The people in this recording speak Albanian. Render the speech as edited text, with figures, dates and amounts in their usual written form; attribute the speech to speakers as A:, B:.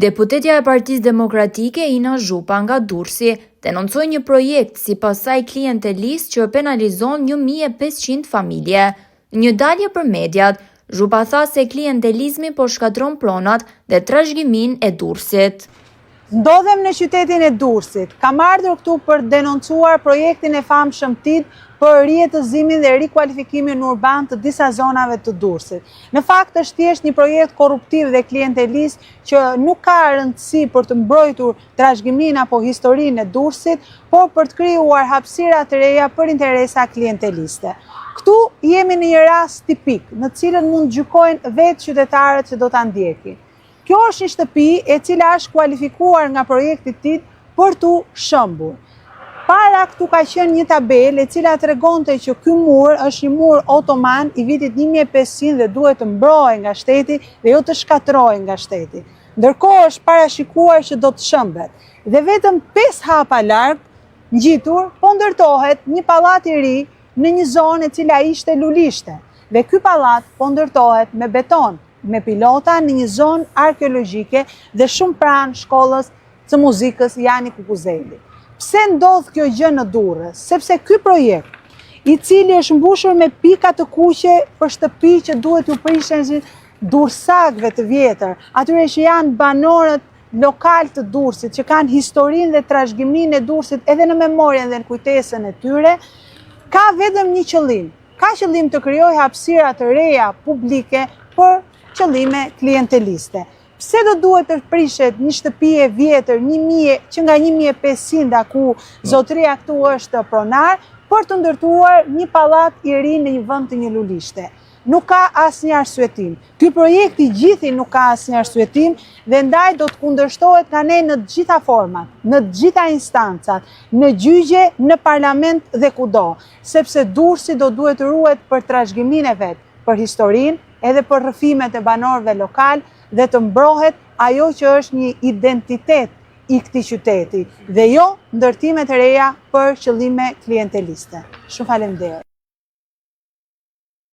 A: Deputetja e Partisë Demokratike Ina Zhupa nga Durrësi denoncoi një projekt sipas saj klientelistë që penalizon 1500 familje. Një dalje për mediat, Zhupa tha se klientelizmi po shkatron pronat dhe trashëgiminë e Durrësit.
B: Ndodhem në qytetin e Durrësit. Kam ardhur këtu për denoncuar projektin e famshëm TID për rihetëzimin dhe rikualifikimin urban të disa zonave të Durrësit. Në fakt është thjesht një projekt korruptiv dhe klientelist që nuk ka rëndësi për të mbrojtur trashëgiminë apo historinë e Durrësit, por për të krijuar hapësira të reja për interesa klienteliste. Këtu jemi në një rast tipik, në cilën mund gjykojnë vetë qytetarët që do ta ndjekin. Kjo është një shtëpi e cila është kualifikuar nga projekti TID për tu shëmbur. Para këtu ka qenë një tabelë e cila tregonte që ky mur është një mur otoman i vitit 1500 dhe duhet të mbrohej nga shteti dhe jo të shkatërrohej nga shteti. Ndërkohë është parashikuar që do të shëmbet. Dhe vetëm 5 hapa larg, ngjitur, po ndërtohet një pallat i ri në një zonë e cila ishte lulishte. Dhe ky pallat po ndërtohet me beton, me pilota në një zonë arkeologjike dhe shumë pranë shkollës së muzikës Jani Kukuzeli. Pse ndodh kjo gjë në Durrës? Sepse ky projekt, i cili është mbushur me pika të kuqe për shtëpi që duhet ju prishen durrsakëve të vjetër, atyre që janë banorët lokal të Durrësit, që kanë historinë dhe trashëgiminë e Durrësit edhe në memorien dhe në kujtesën e tyre, ka vetëm një qëllim. Ka qëllim të krijojë hapësira të reja publike për qëllime klienteliste. Pse do duhet të prishet një shtëpi e vjetër, që nga 1500 ku zotëria këtu është pronar, për të ndërtuar një pallat i ri në një vend të një lulishte. Nuk ka asnjë arsyetim. Ky projekt i gjithë nuk ka asnjë arsyetim dhe ndaj do të kundërshtohet nga ne në të gjitha format, në të gjitha instancat, në gjyqe, në parlament dhe kudo, sepse Durrësi do duhet të ruhet për trashëgiminë e vet, për historinë, edhe për rrëfimet e banorëve lokal dhe të mbrohet ajo që është një identitet i këtij qyteti dhe jo ndërtime të reja për qëllime klienteliste. Shumë faleminderit.